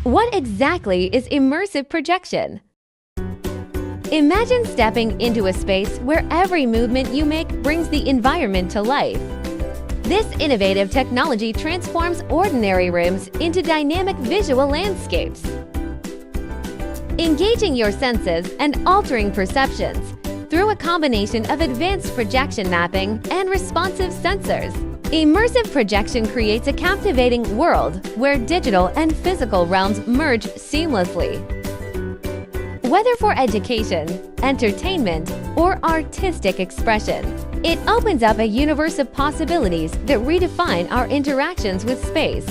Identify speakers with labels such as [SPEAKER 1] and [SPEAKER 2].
[SPEAKER 1] What exactly is immersive projection? Imagine stepping into a space where every movement you make brings the environment to life. This innovative technology transforms ordinary rooms into dynamic visual landscapes, engaging your senses and altering perceptions through a combination of advanced projection mapping and responsive sensors. Immersive projection creates a captivating world where digital and physical realms merge seamlessly. Whether for education, entertainment, or artistic expression, it opens up a universe of possibilities that redefine our interactions with space.